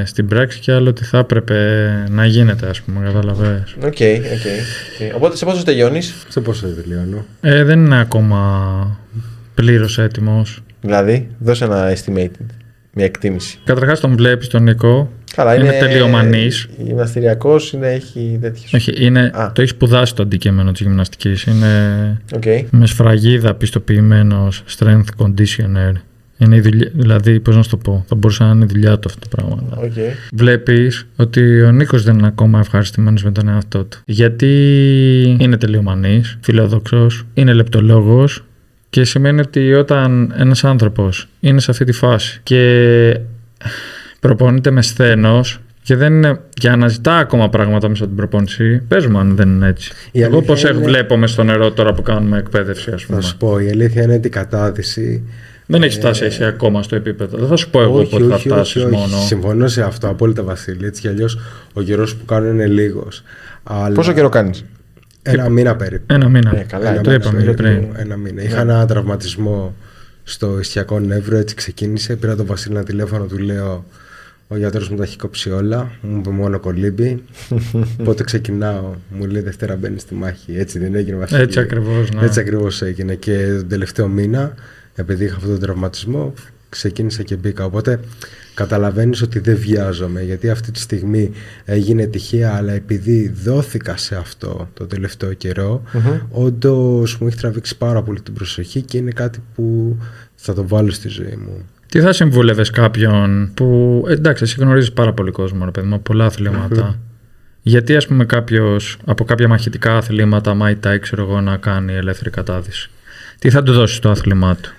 S1: στην πράξη και άλλο τι θα έπρεπε να γίνεται, ας πούμε, καταλαβαίνεις.
S2: Οκ. Οπότε σε πόσο τελειώνεις?
S3: Σε πόσο τελειώνω?
S1: Δεν είναι ακόμα πλήρως έτοιμος.
S2: Δηλαδή, δώσε ένα estimated, μια εκτίμηση.
S1: Καταρχάς τον βλέπεις τον Νικό.
S2: Καλά,
S1: είναι τελειομανής.
S2: Γυμναστηριακός, έχει τέτοιες.
S1: Όχι, το έχει σπουδάσει το αντικείμενο της γυμναστικής. Είναι
S2: Okay.
S1: με σφραγίδα πιστοποιημένος strength conditioner. Είναι η δουλειά, δηλαδή, πώς να σου το πω, θα μπορούσε να είναι η δουλειά του αυτό το πράγμα.
S2: Okay.
S1: Βλέπεις ότι ο Νίκος δεν είναι ακόμα ευχαριστημένος με τον εαυτό του. Γιατί είναι τελειομανής, φιλόδοξος, είναι λεπτολόγος και σημαίνει ότι όταν ένας άνθρωπος είναι σε αυτή τη φάση και προπονείται με σθένος και δεν είναι για να ζητά ακόμα πράγματα μέσα από την προπόνηση, πες μου αν δεν είναι έτσι. Εγώ πώς βλέπω μες στο νερό τώρα που κάνουμε εκπαίδευση, ας πούμε.
S3: Θα σου πω, η αλήθεια είναι ότι η κατάδυση.
S1: Δεν έχει φτάσει εσύ ακόμα στο επίπεδο. Δεν θα σου πω εγώ πότε θα φτάσεις μόνο.
S3: Συμφωνώ σε αυτό απόλυτα, Βασίλη. Έτσι κι αλλιώς ο καιρός που κάνω είναι λίγος. Αλλά...
S2: Πόσο καιρό κάνεις?
S3: Ένα μήνα περίπου.
S1: Ένα μήνα.
S2: Καλά,
S1: το είπαμε πριν.
S3: Ένα μήνα. Είχα ένα τραυματισμό στο ισχυακό νεύρο, έτσι ξεκίνησε. Πήρα τον Βασίλη ένα τηλέφωνο, του λέω: ο γιατρός μου τα έχει κόψει όλα. Μου είπε μόνο κολύμπι. Πότε ξεκινάω? Μου λέει Δευτέρα μπαίνει στη μάχη. Έτσι δεν έγινε, Βασίλη?
S1: Έτσι ακριβώς, ναι.
S3: Έτσι ακριβώς έγινε. Και τον τελευταίο μήνα, επειδή είχα αυτόν τον τραυματισμό, ξεκίνησα και μπήκα. Οπότε καταλαβαίνεις ότι δεν βιάζομαι, γιατί αυτή τη στιγμή έγινε τυχαία, αλλά επειδή δόθηκα σε αυτό το τελευταίο καιρό, όντως μου έχει τραβήξει πάρα πολύ την προσοχή και είναι κάτι που θα το βάλω στη ζωή μου.
S1: Τι θα συμβούλευες κάποιον που, εντάξει, εσύ γνωρίζεις πάρα πολύ κόσμο, ρε παιδί μου, πολλά αθλήματα. Γιατί, ας πούμε, κάποιος από κάποια μαχητικά αθλήματα, Muay Thai, ξέρω εγώ, να κάνει ελεύθερη κατάδυση? Τι θα του δώσει στο άθλημά του?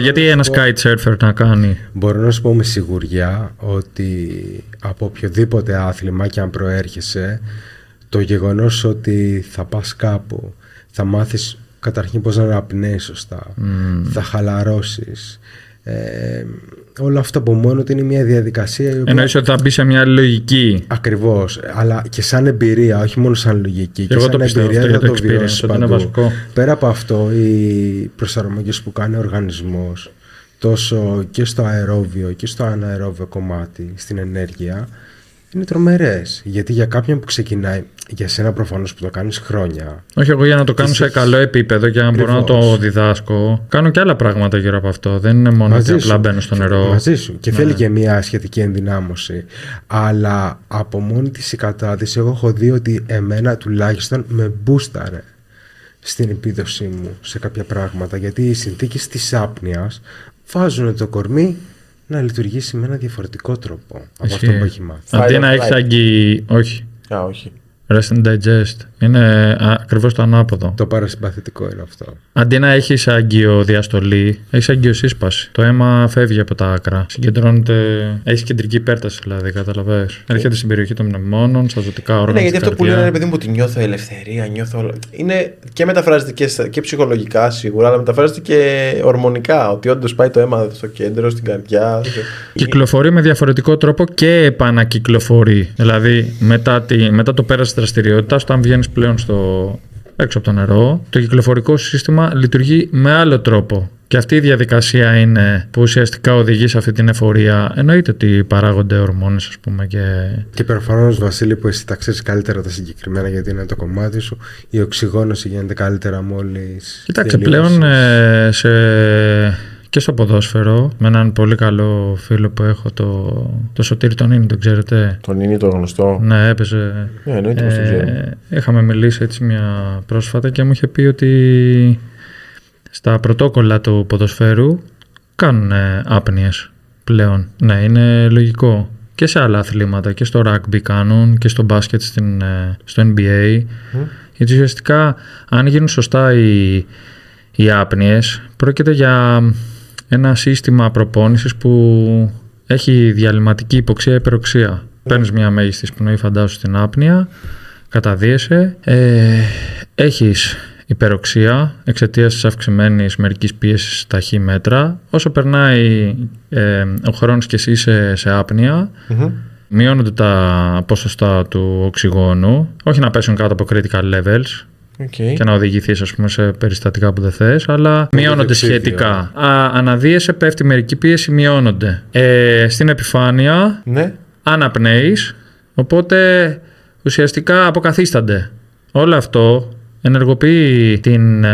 S1: Γιατί ένας kite surfer να κάνει?
S3: Μπορώ να σου πω με σιγουριά ότι από οποιοδήποτε άθλημα και αν προέρχεσαι, το γεγονός ότι θα πας κάπου, θα μάθεις καταρχήν πώς να αναπνέεις σωστά, θα χαλαρώσεις, όλα αυτά από μόνο του είναι μια διαδικασία η οποία...
S1: Εννοείς ότι θα μπει σε μια άλλη λογική?
S3: Ακριβώς, αλλά και σαν εμπειρία, όχι μόνο σαν λογική. Και
S1: εγώ
S3: σαν
S1: το πιστεύω
S3: εμπειρία
S1: αυτό,
S3: θα
S1: για το
S3: βιώσεις
S1: experience, είναι βασικό.
S3: Πέρα από αυτό, οι προσαρμογές που κάνει ο οργανισμός, τόσο και στο αερόβιο και στο αναερόβιο κομμάτι, στην ενέργεια, είναι τρομερές. Γιατί για κάποιον που ξεκινάει, για σένα προφανώς που το κάνεις χρόνια.
S1: Όχι, εγώ για να το κάνω σε καλό επίπεδο και να μπορώ να το διδάσκω, κάνω και άλλα πράγματα γύρω από αυτό. Δεν είναι μόνο ότι απλά μπαίνω στο νερό.
S3: Μαζί σου. Και θέλει και μια σχετική ενδυνάμωση. Αλλά από μόνη της η κατάδυση, εγώ έχω δει ότι εμένα τουλάχιστον με μπούσταρε στην επίδοσή μου σε κάποια πράγματα. Γιατί οι συνθήκες της άπνοιας βάζουν το κορμί να λειτουργήσει με ένα διαφορετικό τρόπο από αυτό που έχει μάθει.
S1: Αντί να έχεις αγγί... Όχι.
S2: Όχι.
S1: Rest and digest. Είναι ακριβώς το ανάποδο.
S3: Το παρασυμπαθητικό είναι αυτό.
S1: Αντί να έχεις αγκιοδιαστολή, έχεις αγκιοσύσπαση. Το αίμα φεύγει από τα άκρα. Συγκεντρώνεται. Έχεις κεντρική υπέρταση, δηλαδή, καταλαβαίνεις. Έρχεται στην περιοχή των μνημόνων, στα ζωτικά όργανα.
S2: Ναι, γιατί αυτό που λένε, παιδί μου, ότι νιώθω ελευθερία, νιώθω. Είναι και μεταφράζεται και ψυχολογικά σίγουρα, αλλά μεταφράζεται και ορμονικά. Ότι όντως πάει το αίμα στο κέντρο, στην καρδιά.
S1: Κυκλοφορεί με διαφορετικό τρόπο και επανακυκλοφορεί. Δηλαδή, μετά το πέρας της δραστηριότητας, όταν βγαίνεις πλέον έξω από το νερό, το κυκλοφορικό σύστημα λειτουργεί με άλλο τρόπο. Και αυτή η διαδικασία είναι που ουσιαστικά οδηγεί σε αυτή την εφορία. Εννοείται ότι παράγονται ορμόνες, ας πούμε.
S3: Και προφανώς, Βασίλη, που εσύ τα ξέρεις καλύτερα τα συγκεκριμένα, γιατί είναι το κομμάτι σου, η οξυγόνωση γίνεται καλύτερα μόλις.
S1: Κοίταξε, πλέον και στο ποδόσφαιρο, με έναν πολύ καλό φίλο που έχω, το Σωτήρη τον Ίνι, τον ξέρετε?
S2: Τον Ίνι, το γνωστό.
S1: Ναι, έπαιζε.
S2: Εννοείται πως τον ξέρω.
S1: Είχαμε μιλήσει έτσι μια πρόσφατα και μου είχε πει ότι στα πρωτόκολλα του ποδοσφαίρου κάνουν άπνοιες πλέον. Ναι, είναι λογικό. Και σε άλλα αθλήματα, και στο rugby κάνουν και στο μπάσκετ στο NBA. Γιατί ουσιαστικά, αν γίνουν σωστά οι άπνοιες, πρόκειται για ένα σύστημα προπόνησης που έχει διαλυματική υποξία υπεροξία. Παίρνεις μια μέγιστη εισπνοή, φαντάσου, στην άπνοια, καταδύεσαι, έχεις υπεροξία εξαιτίας της αυξημένης μερικής πίεσης στα χ μέτρα. Όσο περνάει ο χρόνος και εσύ είσαι σε άπνοια, μειώνονται τα ποσοστά του οξυγόνου, όχι να πέσουν κάτω από critical levels,
S2: Okay.
S1: Και να οδηγηθείς, ας πούμε, σε περιστατικά που δεν θες, αλλά μειώνονται σχετικά. Αναδύεσαι, πέφτει μερική πίεση, μειώνονται. Στην επιφάνεια αναπνέεις, οπότε ουσιαστικά αποκαθίστανται. Όλο αυτό ενεργοποιεί την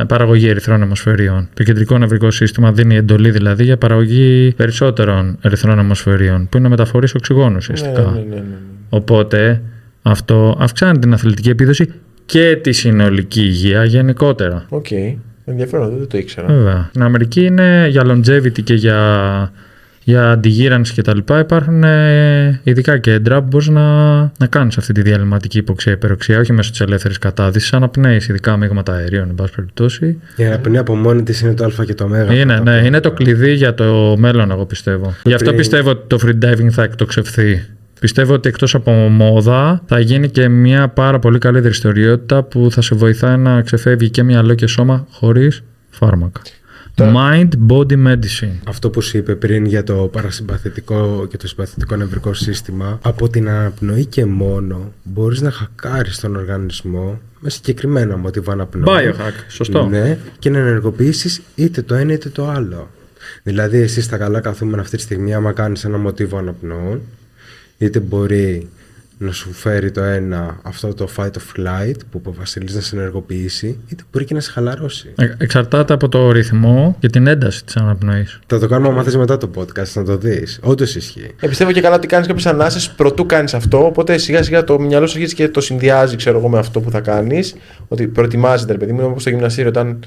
S1: παραγωγή ερυθρών αιμοσφαιρίων. Το κεντρικό νευρικό σύστημα δίνει εντολή δηλαδή για παραγωγή περισσότερων ερυθρών αιμοσφαιρίων, που είναι μεταφορής οξυγόνου ουσιαστικά.
S2: Ναι.
S1: Οπότε αυτό αυξάνει την αθλητική επίδοση και τη συνολική υγεία γενικότερα.
S2: Οκ. Ενδιαφέρον, δεν το ήξερα.
S1: Βέβαια. Στην Αμερική είναι για longevity και για αντιγύρανση και τα λοιπά. Υπάρχουν ειδικά κέντρα που μπορείς να κάνεις αυτή τη διαλυματική υποξία υπεροξία, όχι μέσω της ελεύθερης κατάδυσης, αναπνέεις ειδικά μείγματα αερίων, εν πάση περιπτώσει.
S3: Η αναπνέα από μόνη της είναι το α και το ω.
S1: Είναι το κλειδί για το μέλλον, εγώ πιστεύω. Γι' αυτό πιστεύω ότι το free diving θα εκτοξευθεί. Πιστεύω ότι εκτός από μόδα θα γίνει και μια πάρα πολύ καλή δραστηριότητα που θα σε βοηθάει να ξεφεύγει και μυαλό και σώμα χωρίς φάρμακα. Mind Body Medicine.
S3: Αυτό που σου είπε πριν για το παρασυμπαθητικό και το συμπαθητικό νευρικό σύστημα, από την αναπνοή και μόνο μπορείς να χακάρεις τον οργανισμό με συγκεκριμένα μοτίβα αναπνοή.
S1: Biohack, σωστό.
S3: Ναι, και να ενεργοποιήσεις είτε το ένα είτε το άλλο. Δηλαδή, εσύ στα καλά καθούμενα αυτή τη στιγμή, άμα κάνεις ένα μοτίβο αναπνοών, είτε μπορεί να σου φέρει το ένα αυτό το fight or flight που ο Βασίλης να σε ενεργοποιήσει, είτε μπορεί και να σε χαλαρώσει.
S1: Εξαρτάται από το ρυθμό και την ένταση της αναπνοής.
S3: Θα το κάνουμε μάθες μετά το podcast, να το δεις. Όντως ισχύει.
S2: Πιστεύω και καλά ότι κάνεις κάποιες ανάσες προτού κάνεις αυτό, οπότε σιγά σιγά το μυαλό σου αρχίζει και το συνδυάζει, ξέρω εγώ, με αυτό που θα κάνεις. Ότι προετοιμάζεται, ρε παιδί μου, όπως στο γυμναστήριο, όταν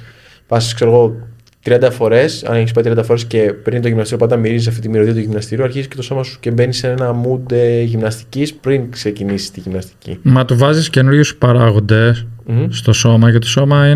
S2: πας, ξέρω εγώ, 30 φορές, αν έχεις πάει 30 φορές και πριν το γυμναστήριο πάντα μυρίζεις αυτή τη μυρωδία του γυμναστήριου, αρχίζει και το σώμα σου και μπαίνει σε ένα mood γυμναστικής πριν ξεκινήσεις τη γυμναστική.
S1: Μα του βάζεις καινούριους παράγοντες στο σώμα και το σώμα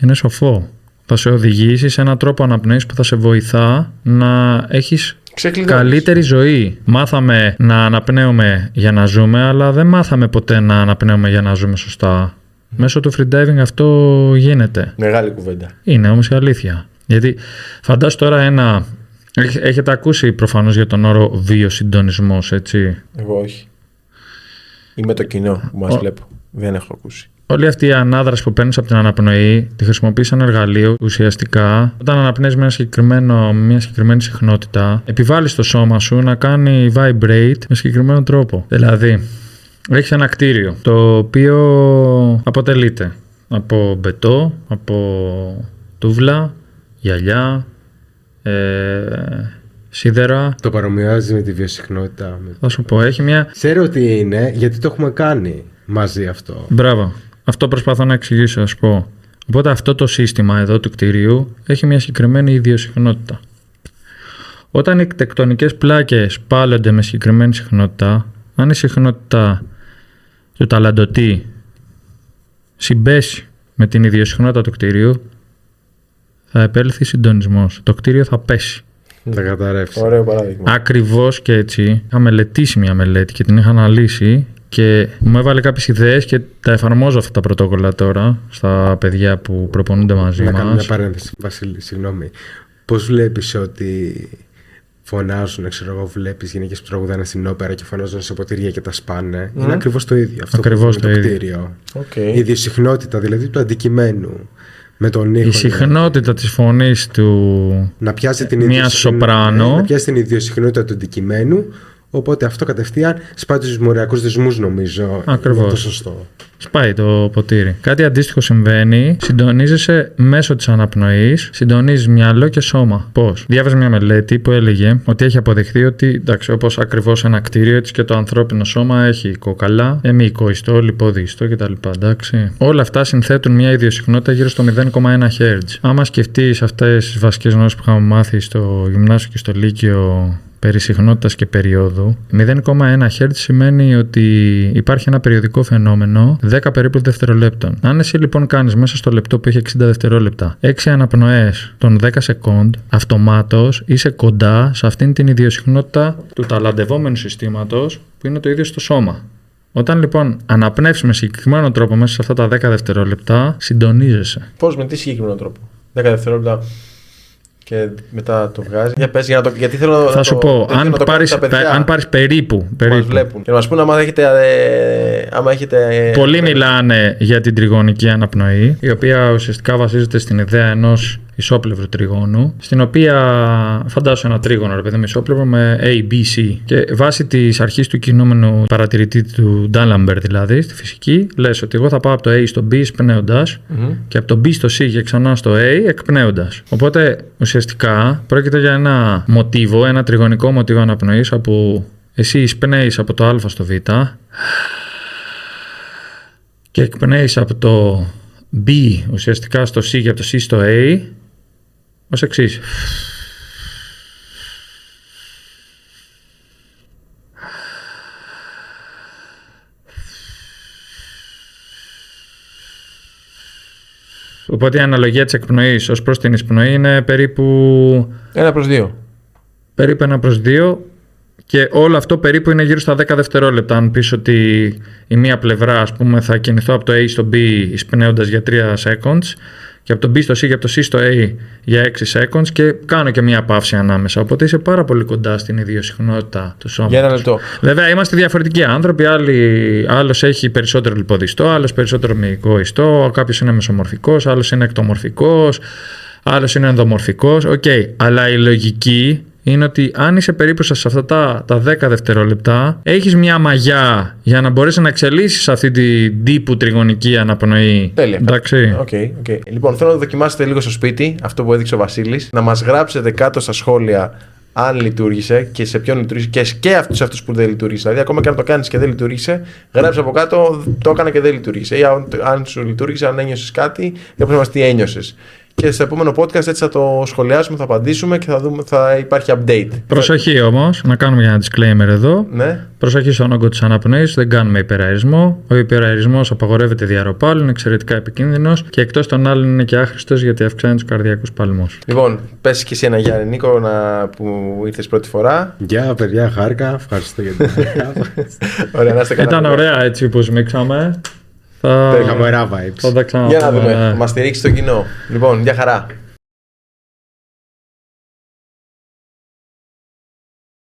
S1: είναι σοφό. Θα σε οδηγήσει σε έναν τρόπο αναπνοής που θα σε βοηθά να έχεις καλύτερη ζωή. Μάθαμε να αναπνέουμε για να ζούμε, αλλά δεν μάθαμε ποτέ να αναπνέουμε για να ζούμε σωστά. Μέσω του free diving αυτό γίνεται.
S2: Μεγάλη κουβέντα.
S1: Είναι όμως η αλήθεια. Γιατί φαντάσου τώρα έχετε ακούσει προφανώς για τον όρο βιοσυντονισμός, έτσι?
S2: Εγώ όχι. Είμαι το κοινό που μας βλέπω. Δεν έχω ακούσει.
S1: Όλη αυτή η ανάδραση που παίρνεις από την αναπνοή τη χρησιμοποιείς σαν εργαλείο ουσιαστικά. Όταν αναπνέεις με μια συγκεκριμένη συχνότητα, επιβάλλεις το σώμα σου να κάνει vibrate με συγκεκριμένο τρόπο. Δηλαδή, έχεις ένα κτίριο το οποίο αποτελείται από μπετό, από τούβλα, γυαλιά, σίδερα.
S3: Το παρομοιάζει με τη βιοσυχνότητα.
S1: Θα σου πω, έχει μια...
S3: Ξέρω τι είναι, γιατί το έχουμε κάνει μαζί αυτό.
S1: Μπράβο. Αυτό προσπαθώ να εξηγήσω, να σου πω. Οπότε αυτό το σύστημα εδώ του κτηρίου έχει μια συγκεκριμένη ιδιοσυχνότητα. Όταν οι τεκτονικές πλάκες πάλονται με συγκεκριμένη συχνότητα, αν η συχνότητα του ταλαντωτή συμπέσει με την ιδιοσυχνότητα του κτηρίου, θα επέλθει συντονισμός. Το κτίριο θα πέσει.
S3: Θα καταρρεύσει.
S2: Ωραίο παράδειγμα.
S1: Ακριβώς και έτσι. Είχα μελετήσει μια μελέτη και την είχα αναλύσει και μου έβαλε κάποιες ιδέες και τα εφαρμόζω αυτά τα πρωτόκολλα τώρα στα παιδιά που προπονούνται μαζί μας.
S3: Να κάνω μια παρένθεση, Βασίλη, συγγνώμη. Πώς βλέπεις ότι φωνάζουν, ξέρω εγώ, βλέπεις γυναίκες που τραγουδάνε στην όπερα και φωνάζουν σε ποτήρια και τα σπάνε? Είναι ακριβώς το ίδιο. Αυτό
S1: ακριβώς
S3: που το κτίριο.
S2: Okay.
S3: Η ιδιοσυχνότητα δηλαδή του αντικειμένου. Με τον ήχο,
S1: η συχνότητα της φωνής του
S3: να πιάσει την
S1: μια σοπράνο.
S3: Να πιάσει την ιδιοσυχνότητα του αντικειμένου. Οπότε αυτό κατευθείαν σπάει τους μοριακούς δεσμούς, νομίζω.
S1: Ακριβώς.
S3: Είναι το σωστό.
S1: Σπάει το ποτήρι. Κάτι αντίστοιχο συμβαίνει. Συντονίζεσαι μέσω της αναπνοής, συντονίζεις μυαλό και σώμα. Πώς? Διάβαζα μια μελέτη που έλεγε ότι έχει αποδειχθεί ότι, εντάξει, όπως ακριβώς ένα κτίριο, έτσι και το ανθρώπινο σώμα έχει κόκαλα, μυϊκό ιστό, λιπόδι ιστό κτλ. Εντάξει. Όλα αυτά συνθέτουν μια ιδιοσυχνότητα γύρω στο 0,1 Hz. Άμα σκεφτείς αυτές τις βασικές γνώσεις που είχαμε μάθει στο γυμνάσιο και στο λύκειο περί συχνότητας και περίοδου, 0,1 Hz σημαίνει ότι υπάρχει ένα περιοδικό φαινόμενο 10 περίπου δευτερολέπτων. Αν εσύ λοιπόν κάνεις μέσα στο λεπτό που έχει 60 δευτερόλεπτα 6 αναπνοές των 10 σεκόντ, αυτομάτως είσαι κοντά σε αυτήν την ιδιοσυχνότητα του ταλαντευόμενου συστήματος που είναι το ίδιο στο σώμα. Όταν λοιπόν αναπνεύσεις με συγκεκριμένο τρόπο μέσα σε αυτά τα 10 δευτερόλεπτα, συντονίζεσαι.
S2: Πώς, με τι συγκεκριμένο τρόπο? 10 δευτερόλεπτα. Και μετά το βγάζει. Για πες, γιατί θέλω
S1: Θα σου πω, αν πάρεις περίπου.
S2: Μας βλέπουν. Και να μας πούν άμα έχετε.
S1: Πολλοί μιλάνε για την τριγωνική αναπνοή, η οποία ουσιαστικά βασίζεται στην ιδέα ενός ισόπλευρου τριγώνου, στην οποία φαντάσου ένα τρίγωνο, ρε παιδί με ισόπλευρο με A, B, C. Και βάσει της αρχής του κινούμενου παρατηρητή του D'Alembert, δηλαδή στη φυσική, λες ότι εγώ θα πάω από το A στο B εισπνέοντας και από το B στο C και ξανά στο A εκπνέοντας. Οπότε ουσιαστικά πρόκειται για ένα μοτίβο, ένα τριγωνικό μοτίβο αναπνοής, όπου εσύ εισπνέεις από το Α στο Β και εκπνέεις από το B ουσιαστικά στο C και από το C στο A ως εξής. Οπότε η αναλογία της εκπνοής ως προς την εισπνοή είναι περίπου
S2: 1/2.
S1: Περίπου 1/2 και όλο αυτό περίπου είναι γύρω στα 10 δευτερόλεπτα. Αν πεις ότι η μία πλευρά, ας πούμε, θα κινηθώ από το A στο B εισπνέοντας για 3 seconds και από το B στο C και από το C στο A για 6 seconds και κάνω και μία παύση ανάμεσα. Οπότε είσαι πάρα πολύ κοντά στην ιδιοσυχνότητα του σώματος.
S2: Για 1 λεπτό.
S1: Βέβαια, είμαστε διαφορετικοί άνθρωποι. Άλλος έχει περισσότερο λιποδιστό, άλλος περισσότερο μυϊκό ιστό, κάποιος είναι μεσομορφικός, άλλος είναι εκτομορφικός, άλλος είναι ενδομορφικός. Οκ, αλλά η λογική είναι ότι αν είσαι περίπου σε αυτά τα 10 δευτερόλεπτα, έχεις μια μαγιά για να μπορέσεις να εξελίσσεις αυτή την τύπου τριγωνική αναπνοή.
S2: Τέλεια.
S1: Εντάξει.
S2: Okay. Λοιπόν, θέλω να δοκιμάσετε λίγο στο σπίτι αυτό που έδειξε ο Βασίλης. Να μας γράψετε κάτω στα σχόλια αν λειτουργήσε και σε ποιον λειτουργήσε και αυτούς που δεν λειτουργήσε. Δηλαδή, ακόμα και αν το κάνεις και δεν λειτουργήσε, γράψε από κάτω το έκανα και δεν λειτουργήσε. Ή αν σου λειτουργήσε, αν ένιωσες κάτι, για να μας τι ένιωσες. Και στο επόμενο podcast έτσι θα το σχολιάσουμε, θα απαντήσουμε και θα δούμε, θα υπάρχει update.
S1: Προσοχή όμως, να κάνουμε ένα disclaimer εδώ.
S2: Ναι.
S1: Προσοχή στον όγκο της αναπνοής, δεν κάνουμε υπεραερισμό. Ο υπεραερισμός απαγορεύεται διαρροπάλου, είναι εξαιρετικά επικίνδυνος και εκτός των άλλων είναι και άχρηστος γιατί αυξάνει τους καρδιακούς παλμούς.
S2: Λοιπόν, πες και εσύ ένα Γιάννη Νίκο που ήρθες πρώτη φορά.
S3: Γεια παιδιά, χάρηκα. Ευχαριστώ για την
S2: Ωραία, να είστε καλά.
S1: Ήταν ωραία έτσι που σμίξαμε.
S3: Είχαμε ωραία vibes.
S1: Θα τα ξαναπούμε.
S2: Για να δούμε, μας στηρίξει το κοινό. Λοιπόν, για χαρά.